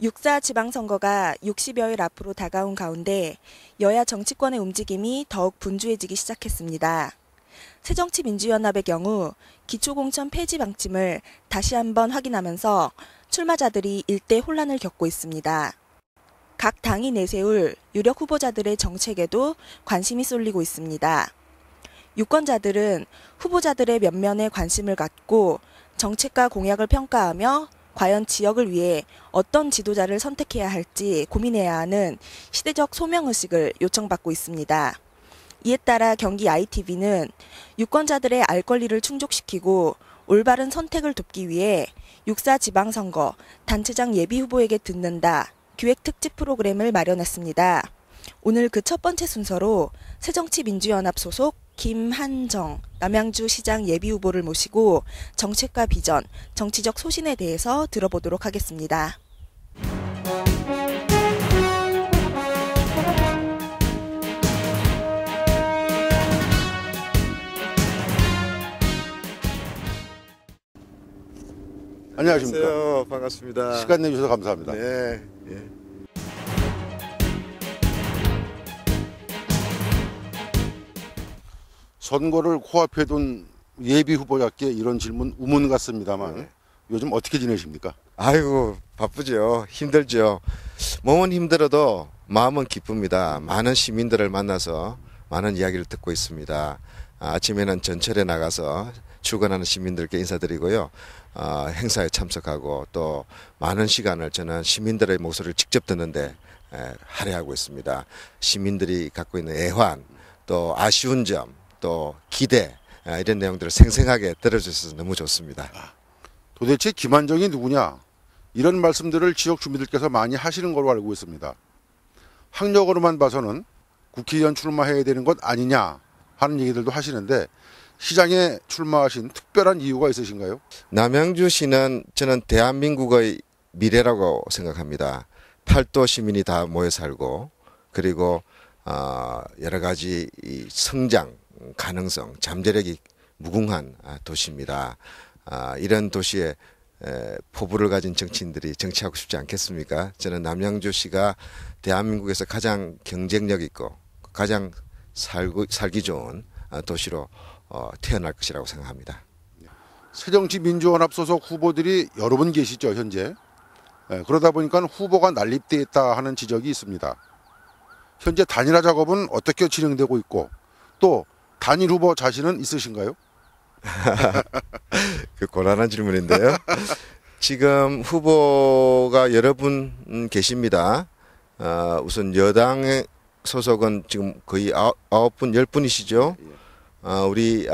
6.4 지방선거가 60여일 앞으로 다가온 가운데 여야 정치권의 움직임이 더욱 분주해지기 시작했습니다. 새정치민주연합의 경우 기초공천 폐지 방침을 다시 한번 확인하면서 출마자들이 일대 혼란을 겪고 있습니다. 각 당이 내세울 유력 후보자들의 정책에도 관심이 쏠리고 있습니다. 유권자들은 후보자들의 면면에 관심을 갖고 정책과 공약을 평가하며 과연 지역을 위해 어떤 지도자를 선택해야 할지 고민해야 하는 시대적 소명의식을 요청받고 있습니다. 이에 따라 경기 ITV는 유권자들의 알 권리를 충족시키고 올바른 선택을 돕기 위해 6.4 지방선거 단체장 예비후보에게 듣는다 기획 특집 프로그램을 마련했습니다. 오늘 그 첫 번째 순서로 새정치민주연합 소속 김한정 남양주시장 예비후보를 모시고 정책과 비전, 정치적 소신에 대해서 들어보도록 하겠습니다. 안녕하십니까. 안녕하세요. 반갑습니다. 시간 내주셔서 감사합니다. 네. 예. 선거를 코앞에 둔 예비 후보자께 이런 질문 우문 같습니다만 네. 요즘 어떻게 지내십니까? 아이고 바쁘죠. 힘들죠. 몸은 힘들어도 마음은 기쁩니다. 많은 시민들을 만나서 많은 이야기를 듣고 있습니다. 아침에는 전철에 나가서 출근하는 시민들께 인사드리고요. 행사에 참석하고 또 많은 시간을 저는 시민들의 목소리를 직접 듣는데 할애하고 있습니다. 시민들이 갖고 있는 애환, 또 아쉬운 점, 또 기대 이런 내용들을 생생하게 들어주셔서 너무 좋습니다. 도대체 김한정이 누구냐? 이런 말씀들을 지역 주민들께서 많이 하시는 걸로 알고 있습니다. 학력으로만 봐서는 국회의원 출마해야 되는 것 아니냐 하는 얘기들도 하시는데 시장에 출마하신 특별한 이유가 있으신가요? 남양주시는 저는 대한민국의 미래라고 생각합니다. 팔도 시민이 다 모여 살고 그리고 여러 가지 이 성장 가능성, 잠재력이 무궁한 도시입니다. 이런 도시에 포부를 가진 정치인들이 정치하고 싶지 않겠습니까? 저는 남양주시가 대한민국에서 가장 경쟁력 있고 가장 살기 좋은 도시로 태어날 것이라고 생각합니다. 새정치민주연합 소속 후보들이 여러 분 계시죠, 현재. 그러다 보니까 후보가 난립돼 있다 하는 지적이 있습니다. 현재 단일화 작업은 어떻게 진행되고 있고 또 단일 후보 자신은 있으신가요? 그 곤란한 질문인데요. 지금 후보가 여러 분 계십니다. 우선 여당 소속은 지금 거의 9분, 10분이시죠. 우리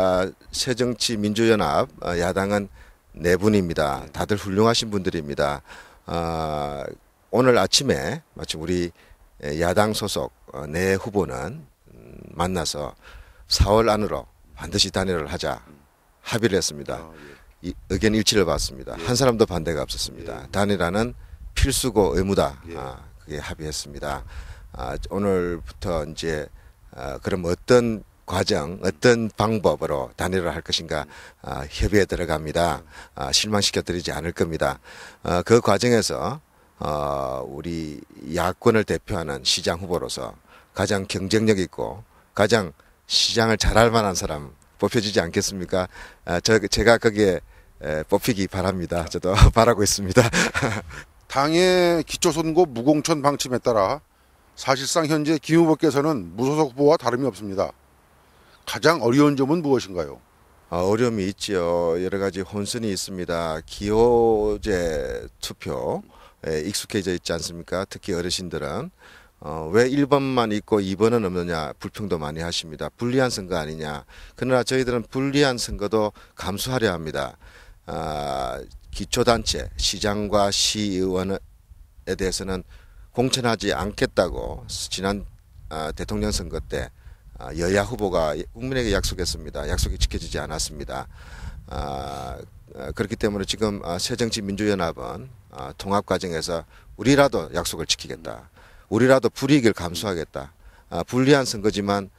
새정치민주연합 야당은 4분입니다. 다들 훌륭하신 분들입니다. 오늘 아침에 마침 우리 야당 소속 4후보는 만나서 4월 안으로 반드시 단일화를 하자 합의를 했습니다. 이 의견 일치를 봤습니다. 한 사람도 반대가 없었습니다. 단일화는 필수고 의무다. 그게 합의했습니다. 오늘부터 이제 그럼 어떤 과정, 어떤 방법으로 단일화를 할 것인가 협의에 들어갑니다. 실망시켜드리지 않을 겁니다. 그 과정에서 우리 야권을 대표하는 시장 후보로서 가장 경쟁력 있고 가장 시장을 잘할 만한 사람 뽑혀지지 않겠습니까? 제가 거기에 뽑히기 바랍니다. 저도 바라고 있습니다. 당의 기초선거 무공천 방침에 따라 사실상 현재 김 후보께서는 무소속 후보와 다름이 없습니다. 가장 어려운 점은 무엇인가요? 어려움이 있죠. 여러 가지 혼선이 있습니다. 기호제 투표에 익숙해져 있지 않습니까? 특히 어르신들은 왜 1번만 있고 2번은 없느냐 불평도 많이 하십니다. 불리한 선거 아니냐. 그러나 저희들은 불리한 선거도 감수하려 합니다. 기초단체 시장과 시의원에 대해서는 공천하지 않겠다고 지난 대통령 선거 때 여야 후보가 국민에게 약속했습니다. 약속이 지켜지지 않았습니다. 그렇기 때문에 지금 새정치민주연합은 통합 과정에서 우리라도 약속을 지키겠다. 우리라도 불이익을 감수하겠다. 불리한 선거지만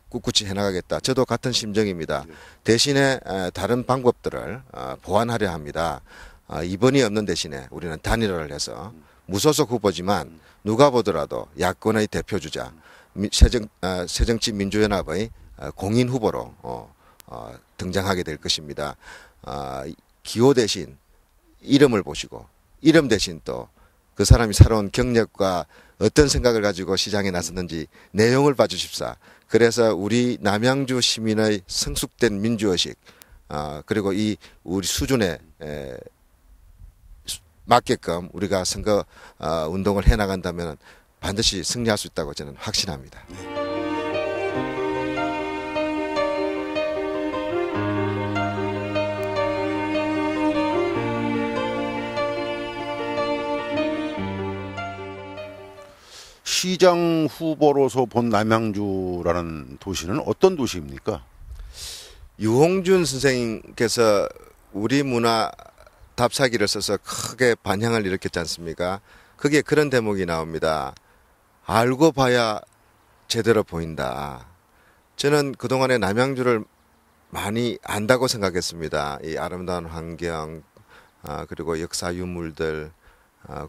꿋꿋이 해나가겠다. 저도 같은 심정입니다. 대신에 다른 방법들을 보완하려 합니다. 2번이 없는 대신에 우리는 단일화를 해서 무소속 후보지만 누가 보더라도 야권의 대표주자 새정치민주연합의 공인 후보로 등장하게 될 것입니다. 기호 대신 이름을 보시고 이름 대신 또 그 사람이 살아온 경력과 어떤 생각을 가지고 시장에 나섰는지 내용을 봐주십사. 그래서 우리 남양주 시민의 성숙된 민주의식 그리고 이 우리 수준에 맞게끔 우리가 선거 운동을 해나간다면 반드시 승리할 수 있다고 저는 확신합니다. 시장 후보로서 본 남양주라는 도시는 어떤 도시입니까? 유홍준 선생님께서 우리 문화 답사기를 써서 크게 반향을 일으켰지 않습니까? 그게 그런 대목이 나옵니다. 알고 봐야 제대로 보인다. 저는 그동안에 남양주를 많이 안다고 생각했습니다. 이 아름다운 환경, 그리고 역사 유물들,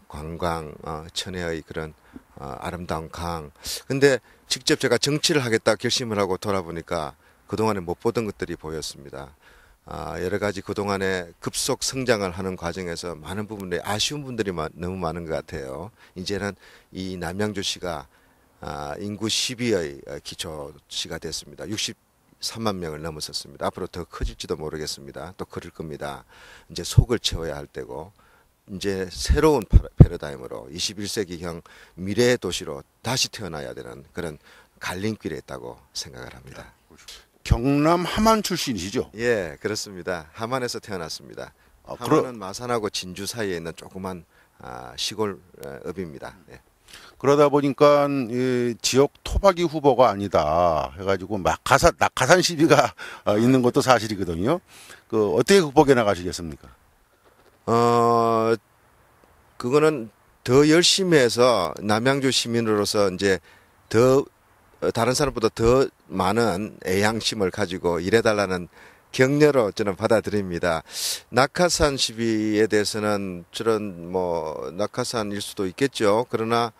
관광, 천혜의 그런 아름다운 강. 근데 직접 제가 정치를 하겠다 결심을 하고 돌아보니까 그동안에 못 보던 것들이 보였습니다. 여러 가지 그동안에 급속 성장을 하는 과정에서 많은 부분에 아쉬운 분들이 너무 많은 것 같아요. 이제는 이 남양주시가 인구 10위의 기초시가 됐습니다. 63만 명을 넘어섰습니다. 앞으로 더 커질지도 모르겠습니다. 또 그럴 겁니다. 이제 속을 채워야 할 때고 이제 새로운 패러다임으로 21세기형 미래의 도시로 다시 태어나야 되는 그런 갈림길에 있다고 생각을 합니다. 경남 함안 출신이시죠? 예, 그렇습니다. 함안에서 태어났습니다. 함안은 마산하고 진주 사이에 있는 조그만 시골읍입니다. 예. 그러다 보니까 이 지역 토박이 후보가 아니다 해가지고 낙하산 시비가 있는 것도 사실이거든요. 그 어떻게 극복해 나가시겠습니까? 그거는 더 열심히 해서 남양주 시민으로서 이제 더 다른 사람보다 더 많은 애향심을 가지고 일해달라는 격려로 저는 받아들입니다. 낙하산 시비에 대해서는 저런 낙하산일 수도 있겠죠. 그러나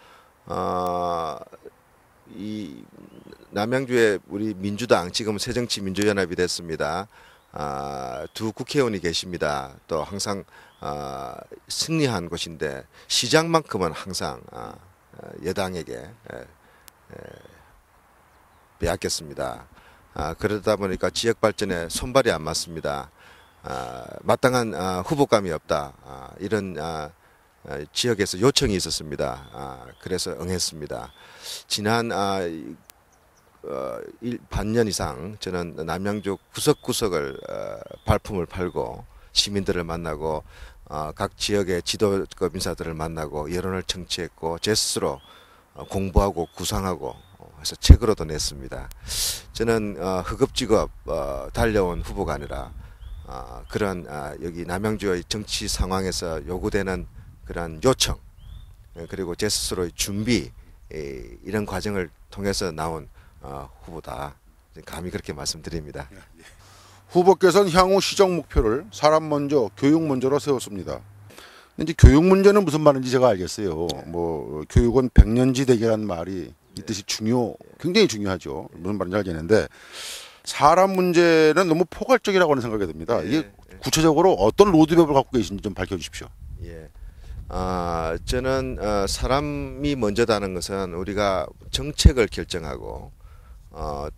이 남양주에 우리 민주당 지금 새정치민주연합이 됐습니다. 두 국회의원이 계십니다. 또 항상 승리한 곳인데 시장만큼은 항상 여당에게 빼앗겼습니다. 그러다 보니까 지역 발전에 손발이 안 맞습니다. 마땅한 후보감이 없다. 이런 지역에서 요청이 있었습니다. 그래서 응했습니다. 지난 반년 이상 저는 남양주 구석구석을 발품을 팔고 시민들을 만나고 각 지역의 지도급 인사들을 만나고 여론을 청취했고 제 스스로 공부하고 구상하고 해서 책으로도 냈습니다. 저는 허겁지겁 달려온 후보가 아니라 그런 여기 남양주의 정치 상황에서 요구되는 그런 요청 그리고 제 스스로의 준비 이런 과정을 통해서 나온 후보다. 감히 그렇게 말씀드립니다. 후보께서는 향후 시정 목표를 사람 먼저, 교육 먼저로 세웠습니다. 이제 교육 문제는 무슨 말인지 제가 알겠어요. 교육은 백년지대계라는 말이 있듯이 굉장히 중요하죠. 무슨 말인지 알겠는데 사람 문제는 너무 포괄적이라고 하는 생각이 듭니다. 이게 구체적으로 어떤 로드맵을 갖고 계신지 좀 밝혀주십시오. 예. 저는 사람이 먼저다는 것은 우리가 정책을 결정하고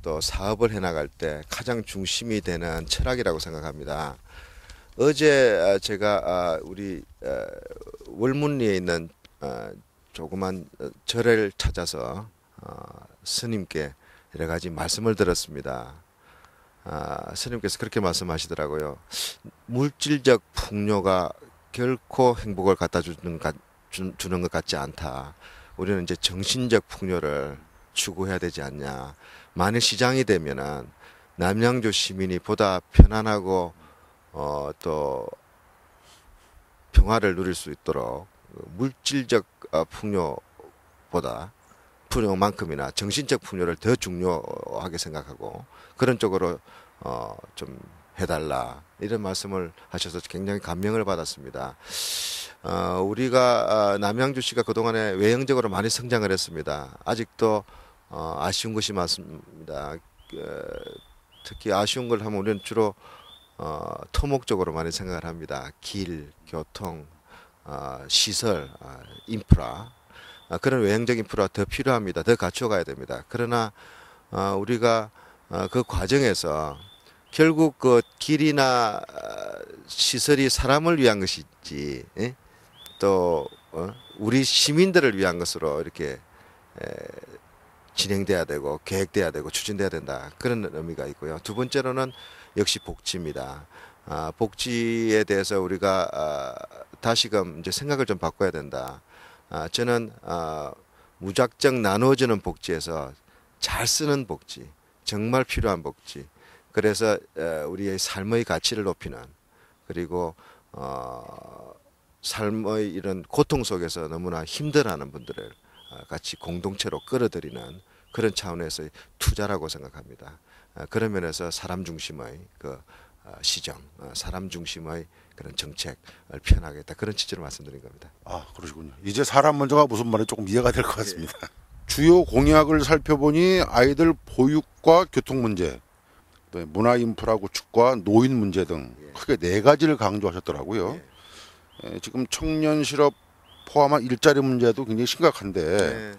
또 사업을 해나갈 때 가장 중심이 되는 철학이라고 생각합니다. 어제 제가 우리 월문리에 있는 조그만 절을 찾아서 스님께 여러 가지 말씀을 들었습니다. 스님께서 그렇게 말씀하시더라고요. 물질적 풍요가 결코 행복을 갖다 주는 것 같지 않다. 우리는 이제 정신적 풍요를 추구해야 되지 않냐. 만일 시장이 되면은 남양주 시민이 보다 편안하고 또 평화를 누릴 수 있도록 물질적 풍요만큼이나 정신적 풍요를 더 중요하게 생각하고 그런 쪽으로 좀 해달라 이런 말씀을 하셔서 굉장히 감명을 받았습니다. 우리가 남양주시가 그동안에 외형적으로 많이 성장을 했습니다. 아직도 아쉬운 것이 많습니다. 특히 아쉬운 걸 하면 우리는 주로 토목적으로 많이 생각을 합니다. 길, 교통, 시설, 인프라, 그런 외형적 인프라 더 필요합니다. 더 갖춰가야 됩니다. 그러나 우리가 그 과정에서 결국 그 길이나 시설이 사람을 위한 것이지, 또 우리 시민들을 위한 것으로 이렇게 진행돼야 되고 계획돼야 되고 추진돼야 된다, 그런 의미가 있고요. 두 번째로는 역시 복지입니다. 복지에 대해서 우리가 다시금 이제 생각을 좀 바꿔야 된다. 저는 무작정 나누어지는 복지에서 잘 쓰는 복지, 정말 필요한 복지, 그래서 우리의 삶의 가치를 높이는, 그리고 삶의 이런 고통 속에서 너무나 힘들어하는 분들을 같이 공동체로 끌어들이는 그런 차원에서의 투자라고 생각합니다. 그런 면에서 사람 중심의 그 시정, 사람 중심의 그런 정책을 펴나가겠다, 그런 취지로 말씀드린 겁니다. 그러시군요. 이제 사람 먼저가 무슨 말인지 조금 이해가 될 것 같습니다. 주요 공약을 살펴보니 아이들 보육과 교통 문제, 또 문화 인프라 구축과 노인 문제 등 크게 4가지를 강조하셨더라고요. 지금 청년 실업 포함한 일자리 문제도 굉장히 심각한데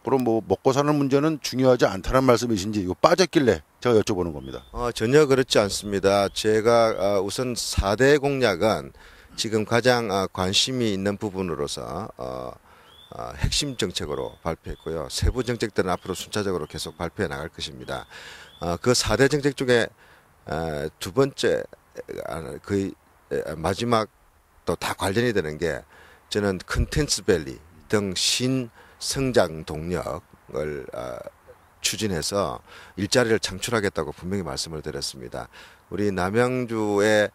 그럼 뭐 먹고 사는 문제는 중요하지 않다는 말씀이신지 이거 빠졌길래 제가 여쭤보는 겁니다. 전혀 그렇지 않습니다. 제가 우선 4대 공약은 지금 가장 관심이 있는 부분으로서 핵심 정책으로 발표했고요. 세부 정책들은 앞으로 순차적으로 계속 발표해 나갈 것입니다. 그 4대 정책 중에 두 번째, 거의 마지막 또 다 관련이 되는 게, 저는 컨텐츠 밸리 등 신성장 동력을 추진해서 일자리를 창출하겠다고 분명히 말씀을 드렸습니다. 우리 남양주에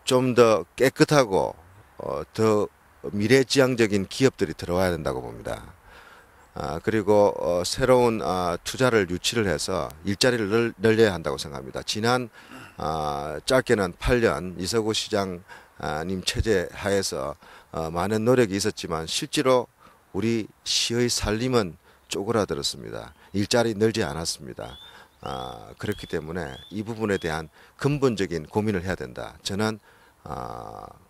좀 더 깨끗하고 더 미래지향적인 기업들이 들어와야 된다고 봅니다. 그리고 새로운 투자를 유치를 해서 일자리를 늘려야 한다고 생각합니다. 지난 짧게는 8년 이서구 시장님 체제 하에서 많은 노력이 있었지만 실제로 우리 시의 살림은 쪼그라들었습니다. 일자리 늘지 않았습니다. 그렇기 때문에 이 부분에 대한 근본적인 고민을 해야 된다. 저는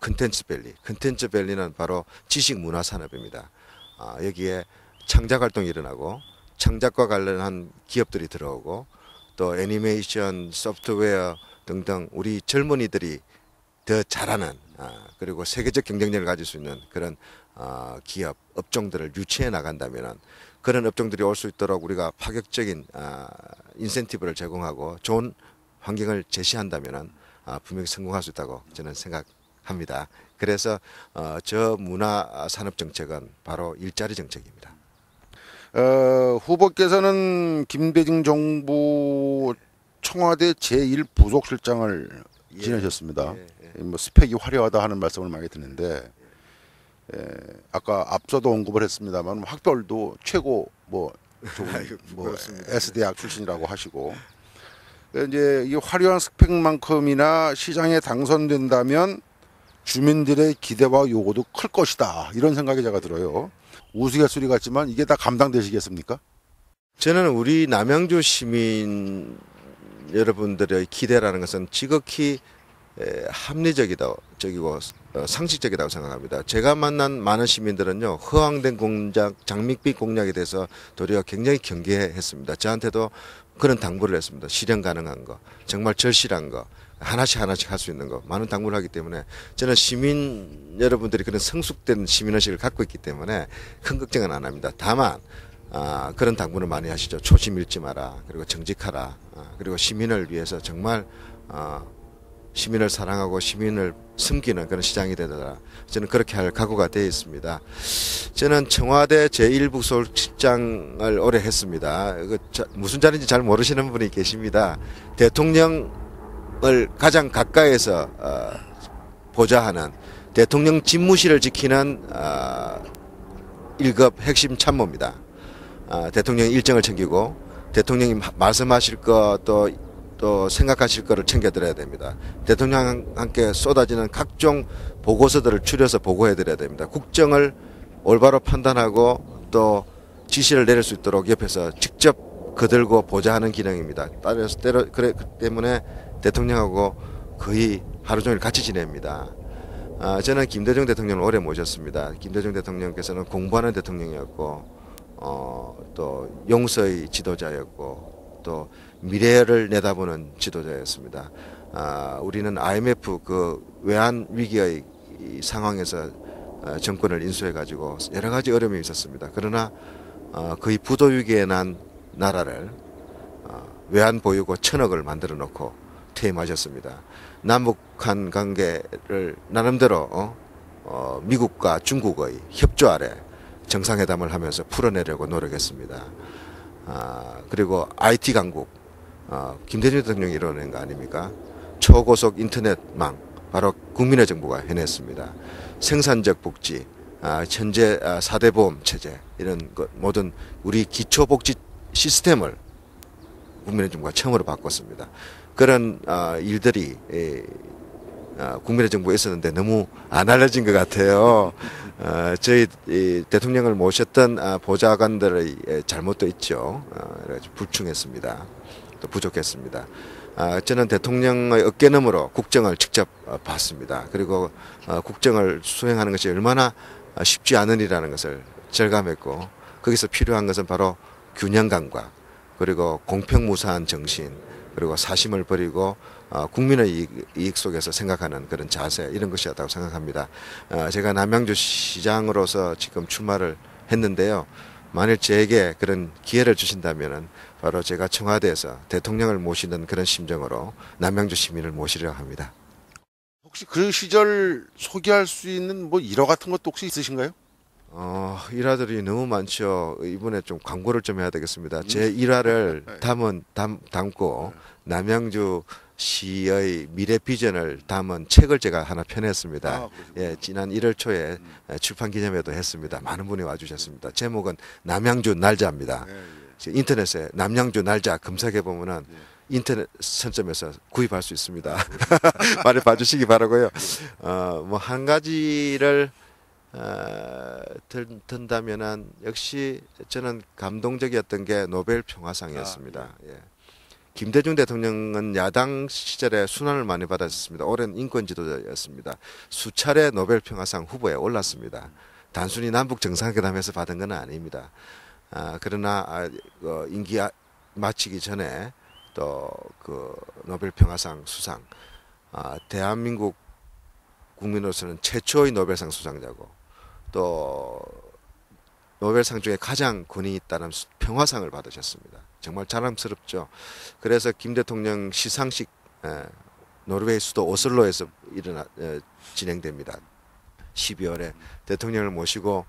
컨텐츠 밸리는 바로 지식 문화 산업입니다. 여기에 창작 활동이 일어나고 창작과 관련한 기업들이 들어오고 또 애니메이션, 소프트웨어 등등 우리 젊은이들이 더 잘하는, 그리고 세계적 경쟁력을 가질 수 있는 그런 기업, 업종들을 유치해 나간다면, 그런 업종들이 올 수 있도록 우리가 파격적인 인센티브를 제공하고 좋은 환경을 제시한다면 분명히 성공할 수 있다고 저는 생각합니다. 그래서 저 문화 산업 정책은 바로 일자리 정책입니다. 후보께서는 김대중 정부 청와대 제1부속실장을 지내셨습니다. 뭐 스펙이 화려하다 하는 말씀을 많이 듣는데, 아까 앞서도 언급을 했습니다만 학벌도 최고 S대학 출신이라고 하시고, 이제 이 화려한 스펙만큼이나 시장에 당선된다면 주민들의 기대와 요구도 클 것이다, 이런 생각이 제가 들어요. 우스갯소리 같지만 이게 다 감당되시겠습니까? 저는 우리 남양주 시민 여러분들의 기대라는 것은 지극히 합리적이고 상식적이라고 생각합니다. 제가 만난 많은 시민들은요, 허황된 공약, 장밋빛 공약에 대해서 도리어 굉장히 경계했습니다. 저한테도 그런 당부를 했습니다. 실현 가능한 거, 정말 절실한 거, 하나씩 할 수 있는 거, 많은 당부를 하기 때문에 저는 시민 여러분들이 그런 성숙된 시민의식을 갖고 있기 때문에 큰 걱정은 안 합니다. 다만 그런 당부는 많이 하시죠. 초심 잃지 마라, 그리고 정직하라, 그리고 시민을 위해서 정말 시민을 사랑하고 시민을 섬기는 그런 시장이 되더라. 저는 그렇게 할 각오가 되어 있습니다. 저는 청와대 제1부속실장을 오래 했습니다. 무슨 자리인지 잘 모르시는 분이 계십니다. 대통령을 가장 가까이에서 보좌하는 대통령 집무실을 지키는 1급 핵심 참모입니다. 대통령의 일정을 챙기고 대통령이 말씀하실 것 또 생각하실 거를 챙겨드려야 됩니다. 대통령과 함께 쏟아지는 각종 보고서들을 추려서 보고해 드려야 됩니다. 국정을 올바로 판단하고 또 지시를 내릴 수 있도록 옆에서 직접 거들고 보좌하는 기능입니다. 따라서 그렇기 때문에 대통령하고 거의 하루 종일 같이 지냅니다. 저는 김대중 대통령을 오래 모셨습니다. 김대중 대통령께서는 공부하는 대통령이었고 또 용서의 지도자였고 또 미래를 내다보는 지도자였습니다. 우리는 IMF 그 외환 위기의 이 상황에서 정권을 인수해가지고 여러 가지 어려움이 있었습니다. 그러나 거의 부도 위기에 난 나라를 외환 보유고 1,000억을 만들어 놓고 퇴임하셨습니다. 남북한 관계를 나름대로 미국과 중국의 협조 아래 정상회담을 하면서 풀어내려고 노력했습니다. 그리고 IT 강국 김대중 대통령이 이뤄낸 거 아닙니까? 초고속 인터넷망 바로 국민의 정부가 해냈습니다. 생산적 복지, 현재 4대 보험 체제 이런 것 모든 우리 기초복지 시스템을 국민의 정부가 처음으로 바꿨습니다. 그런 일들이 국민의 정부에 있었는데 너무 안 알려진 것 같아요. 저희 대통령을 모셨던 보좌관들의 잘못도 있죠. 불충했습니다. 또 부족했습니다. 저는 대통령의 어깨너머로 국정을 직접 봤습니다. 그리고 국정을 수행하는 것이 얼마나 쉽지 않은 일이라는 것을 절감했고 거기서 필요한 것은 바로 균형 감각 그리고 공평무사한 정신 그리고 사심을 버리고 국민의 이익 속에서 생각하는 그런 자세 이런 것이었다고 생각합니다. 제가 남양주 시장으로서 지금 출마를 했는데요. 만일 제게 그런 기회를 주신다면 바로 제가 청와대에서 대통령을 모시는 그런 심정으로 남양주 시민을 모시려 합니다. 혹시 그 시절 소개할 수 있는 뭐 일화 같은 것도 혹시 있으신가요? 일화들이 너무 많죠. 이번에 좀 광고를 좀 해야 되겠습니다. 제 일화를 담고 남양주 시의 미래 비전을 담은 책을 제가 하나 펴냈습니다. 예, 지난 1월 초에 출판 기념회도 했습니다. 많은 분이 와주셨습니다. 제목은 남양주 날짜입니다. 인터넷에 남양주 날짜 검색해 보면은 인터넷 선점에서 구입할 수 있습니다. 많이 봐주시기 바라고요. 뭐 한 가지를 든다면은 역시 저는 감동적이었던 게 노벨 평화상이었습니다. 예. 김대중 대통령은 야당 시절에 순환을 많이 받았습니다. 오랜 인권 지도자였습니다. 수차례 노벨 평화상 후보에 올랐습니다. 단순히 남북 정상회담에서 받은 건 아닙니다. 그러나 임기 마치기 전에 또 그 노벨 평화상 수상, 대한민국 국민으로서는 최초의 노벨상 수상자고 또 노벨상 중에 가장 권위 있다는 평화상을 받으셨습니다. 정말 자랑스럽죠. 그래서 김 대통령 시상식 노르웨이 수도 오슬로에서 진행됩니다. 12월에 대통령을 모시고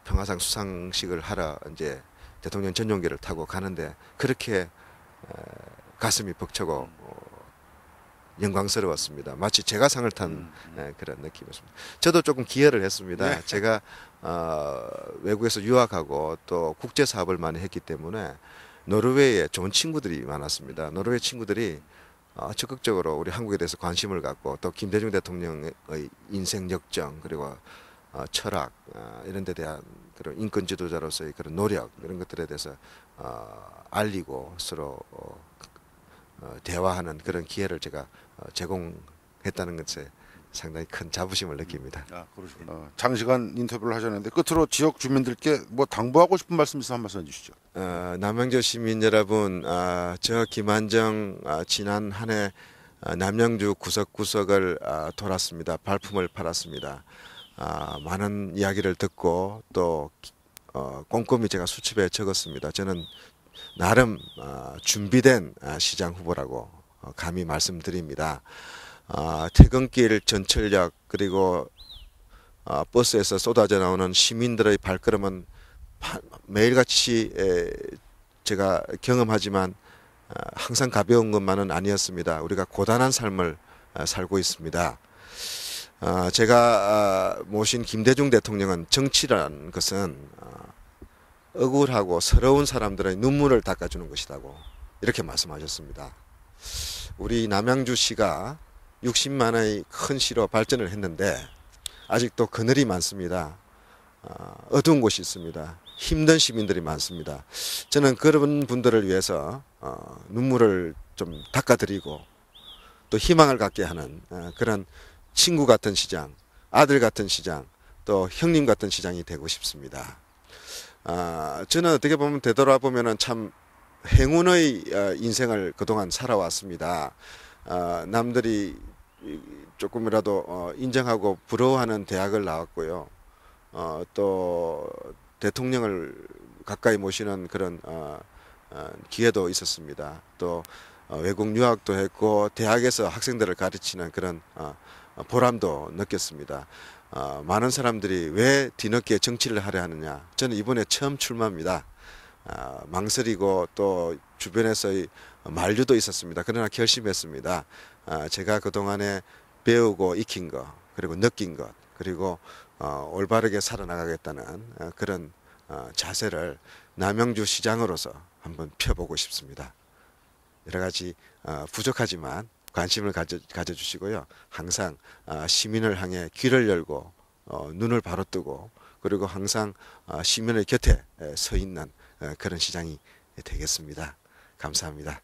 평화상 수상식을 하러 이제 대통령 전용기를 타고 가는데 그렇게 가슴이 벅차고 영광스러웠습니다. 마치 제가 상을 탄 그런 느낌이었습니다. 저도 조금 기여를 했습니다. 네. 제가 외국에서 유학하고 또 국제 사업을 많이 했기 때문에 노르웨이에 좋은 친구들이 많았습니다. 노르웨이 친구들이 적극적으로 우리 한국에 대해서 관심을 갖고 또 김대중 대통령의 인생 역정 그리고 철학 이런 데 대한 그런 인권 지도자로서의 그런 노력 이런 것들에 대해서 알리고 서로 대화하는 그런 기회를 제가 제공했다는 것에 상당히 큰 자부심을 느낍니다. 그러시구나. 장시간 인터뷰를 하셨는데 끝으로 지역 주민들께 뭐 당부하고 싶은 말씀 있으면 한 말씀 해주시죠. 남양주 시민 여러분, 저 김한정 지난 한 해 남양주 구석구석을 돌았습니다. 발품을 팔았습니다. 많은 이야기를 듣고 또 꼼꼼히 제가 수첩에 적었습니다. 저는 나름 준비된 시장 후보라고 감히 말씀드립니다. 퇴근길 전철역 그리고 버스에서 쏟아져 나오는 시민들의 발걸음은 매일같이 제가 경험하지만 항상 가벼운 것만은 아니었습니다. 우리가 고단한 삶을 살고 있습니다. 제가 모신 김대중 대통령은 정치라는 것은 억울하고 서러운 사람들의 눈물을 닦아주는 것이라고 이렇게 말씀하셨습니다. 우리 남양주시가 60만의 큰 시로 발전을 했는데 아직도 그늘이 많습니다. 어두운 곳이 있습니다. 힘든 시민들이 많습니다. 저는 그런 분들을 위해서 눈물을 좀 닦아드리고 또 희망을 갖게 하는 그런 친구 같은 시장, 아들 같은 시장, 또 형님 같은 시장이 되고 싶습니다. 저는 어떻게 보면 되돌아보면 참 행운의 인생을 그동안 살아왔습니다. 남들이 조금이라도 인정하고 부러워하는 대학을 나왔고요. 또 대통령을 가까이 모시는 그런 기회도 있었습니다. 또 외국 유학도 했고 대학에서 학생들을 가르치는 그런 보람도 느꼈습니다. 많은 사람들이 왜 뒤늦게 정치를 하려 하느냐. 저는 이번에 처음 출마합니다. 망설이고 또 주변에서의 만류도 있었습니다. 그러나 결심했습니다. 제가 그동안에 배우고 익힌 것, 그리고 느낀 것, 그리고 올바르게 살아나가겠다는 그런 자세를 남양주 시장으로서 한번 펴보고 싶습니다. 여러 가지 부족하지만 관심을 가져주시고요. 항상 시민을 향해 귀를 열고 눈을 바로 뜨고 그리고 항상 시민의 곁에 서 있는 그런 시장이 되겠습니다. 감사합니다.